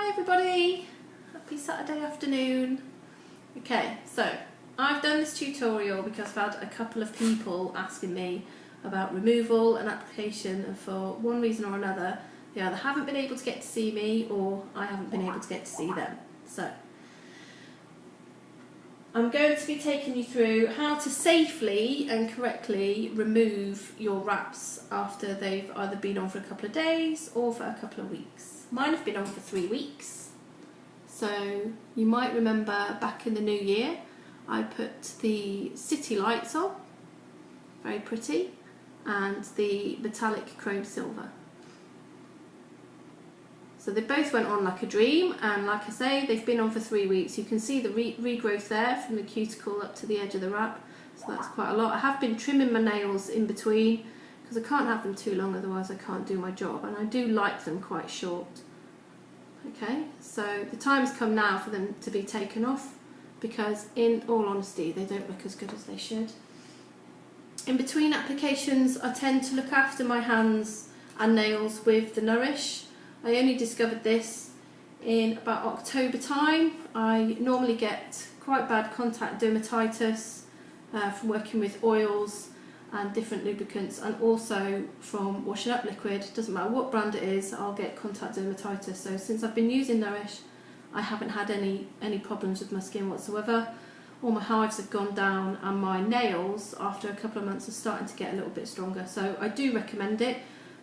Hi everybody, happy Saturday afternoon. Okay, so I've done this tutorial because I've had a couple of people asking me about removal and application, and for one reason or another they either haven't been able to get to see me or I haven't been able to get to see them. So I'm going to be taking you through how to safely and correctly remove your wraps after they've either been on for a couple of days or for a couple of weeks. Mine have been on for 3 weeks. So you might remember back in the new year I put the city lights on, very pretty, and the metallic chrome silver. So they both went on like a dream, and like I say, they've been on for 3 weeks. You can see the regrowth there from the cuticle up to the edge of the wrap, so that's quite a lot. I have been trimming my nails in between because I can't have them too long, otherwise I can't do my job, and I do like them quite short. Okay, so the time's come now for them to be taken off because in all honesty they don't look as good as they should. In between applications I tend to look after my hands and nails with the Nourish. I only discovered this in about October time. I normally get quite bad contact dermatitis from working with oils and different lubricants, and also from washing up liquid. Doesn't matter what brand it is, I'll get contact dermatitis. So since I've been using Nourish, I haven't had any problems with my skin whatsoever. All my hives have gone down, and my nails after a couple of months are starting to get a little bit stronger. So I do recommend it,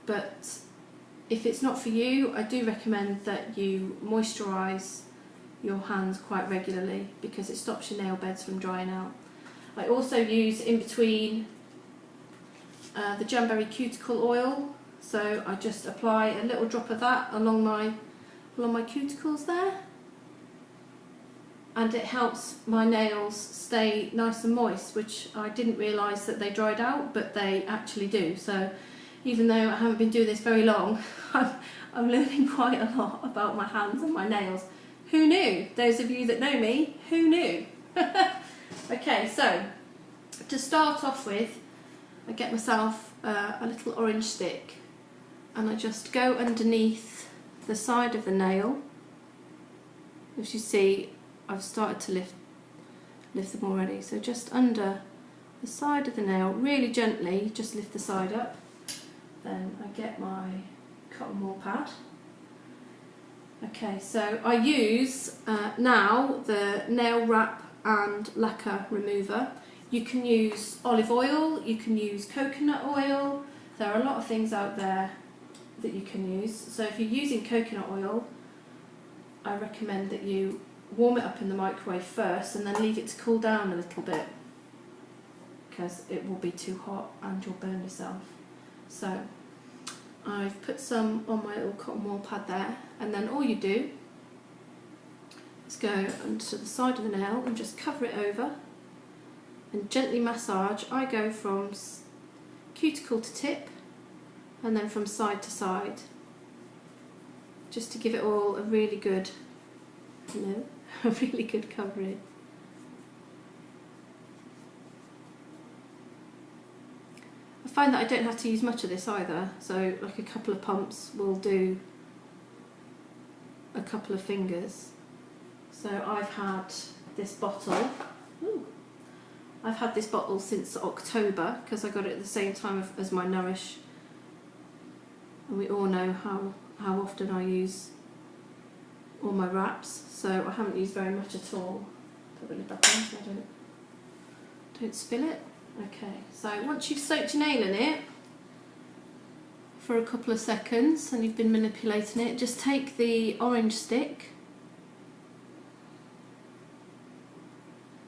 but if it's not for you, I do recommend that you moisturise your hands quite regularly because it stops your nail beds from drying out. I also use in between the Jamberry cuticle oil, so I just apply a little drop of that along my cuticles there, and it helps my nails stay nice and moist, which I didn't realise that they dried out, but they actually do. So even though I haven't been doing this very long, I'm learning quite a lot about my hands and my nails. Who knew? Those of you that know me, who knew? Okay, so to start off with, I get myself a little orange stick and I just go underneath the side of the nail. As you see, I've started to lift them already, so just under the side of the nail, really gently, just lift the side up. Then I get my cotton wool pad. Okay, so I use now the nail wrap and lacquer remover. You can use olive oil, you can use coconut oil. There are a lot of things out there that you can use. So if you're using coconut oil, I recommend that you warm it up in the microwave first and then leave it to cool down a little bit, because it will be too hot and you'll burn yourself. So I've put some on my little cotton wool pad there, and then all you do is go onto the side of the nail and just cover it over and gently massage. I go from cuticle to tip and then from side to side, just to give it all a really good, a really good covering. I find that I don't have to use much of this either, so like a couple of pumps will do a couple of fingers. So I've had this bottle. I've had this bottle since October because I got it at the same time as my Nourish, and we all know how often I use all my wraps, so I haven't used very much at all. Put the lid back on so I don't spill it. Okay, so once you've soaked your nail in it for a couple of seconds and you've been manipulating it, just take the orange stick,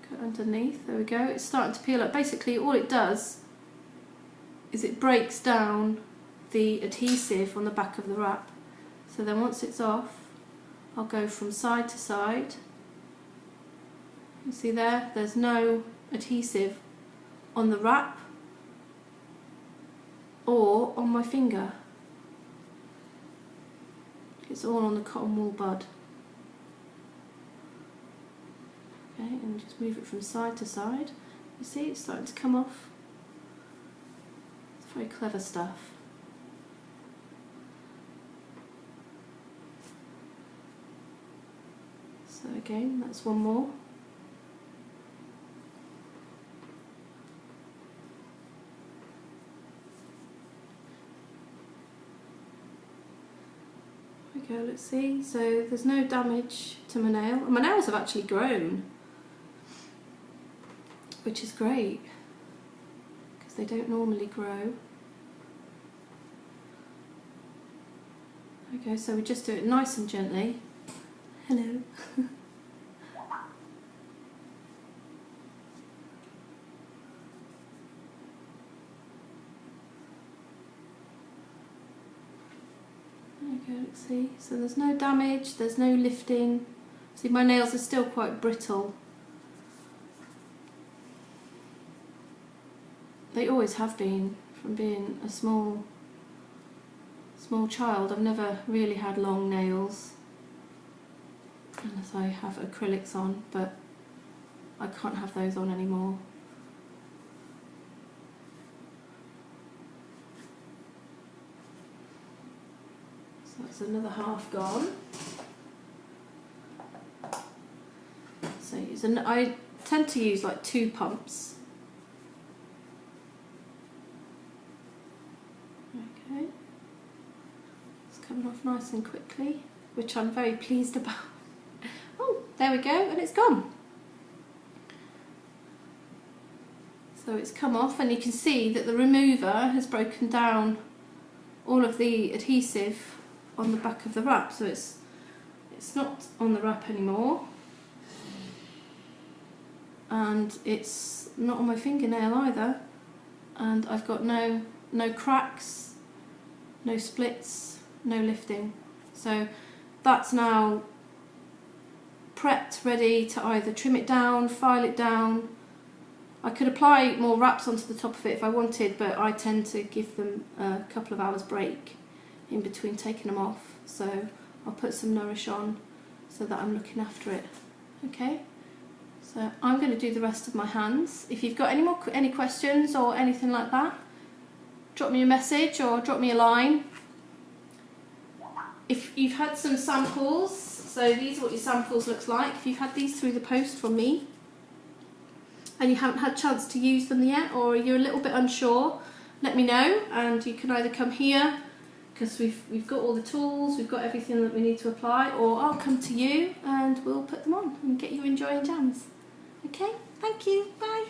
go underneath, there we go, it's starting to peel up. Basically all it does is it breaks down the adhesive on the back of the wrap. So then once it's off, I'll go from side to side. You see there's no adhesive on the wrap or on my finger. It's all on the cotton wool bud. Okay, and just move it from side to side. You see it's starting to come off. It's very clever stuff. So again, that's one more. There we go, let's see. So there's no damage to my nail. And my nails have actually grown, which is great because they don't normally grow. Okay, so we just do it nice and gently. Hello. Okay, let's see. So there's no damage, there's no lifting. See, my nails are still quite brittle. They always have been, from being a small child. I've never really had long nails unless I have acrylics on, but I can't have those on anymore. So that's another half gone. So I tend to use like 2 pumps. Okay. Coming off nice and quickly, which I'm very pleased about. Oh, there we go, and it's gone. So it's come off, and you can see that the remover has broken down all of the adhesive on the back of the wrap, so it's not on the wrap anymore, and it's not on my fingernail either, and I've got no cracks, no splits, no lifting. So that's now prepped, ready to either trim it down, file it down. I could apply more wraps onto the top of it if I wanted, but I tend to give them a couple of hours break in between taking them off. So I'll put some Nourish on so that I'm looking after it. Okay, so I'm going to do the rest of my hands. If you've got any questions or anything like that, drop me a message or drop me a line. If you've had some samples, so these are what your samples looks like. If you've had these through the post from me and you haven't had a chance to use them yet, or you're a little bit unsure, let me know, and you can either come here because we've got all the tools, we've got everything that we need to apply, or I'll come to you and we'll put them on and get you enjoying jams. Okay, thank you, bye.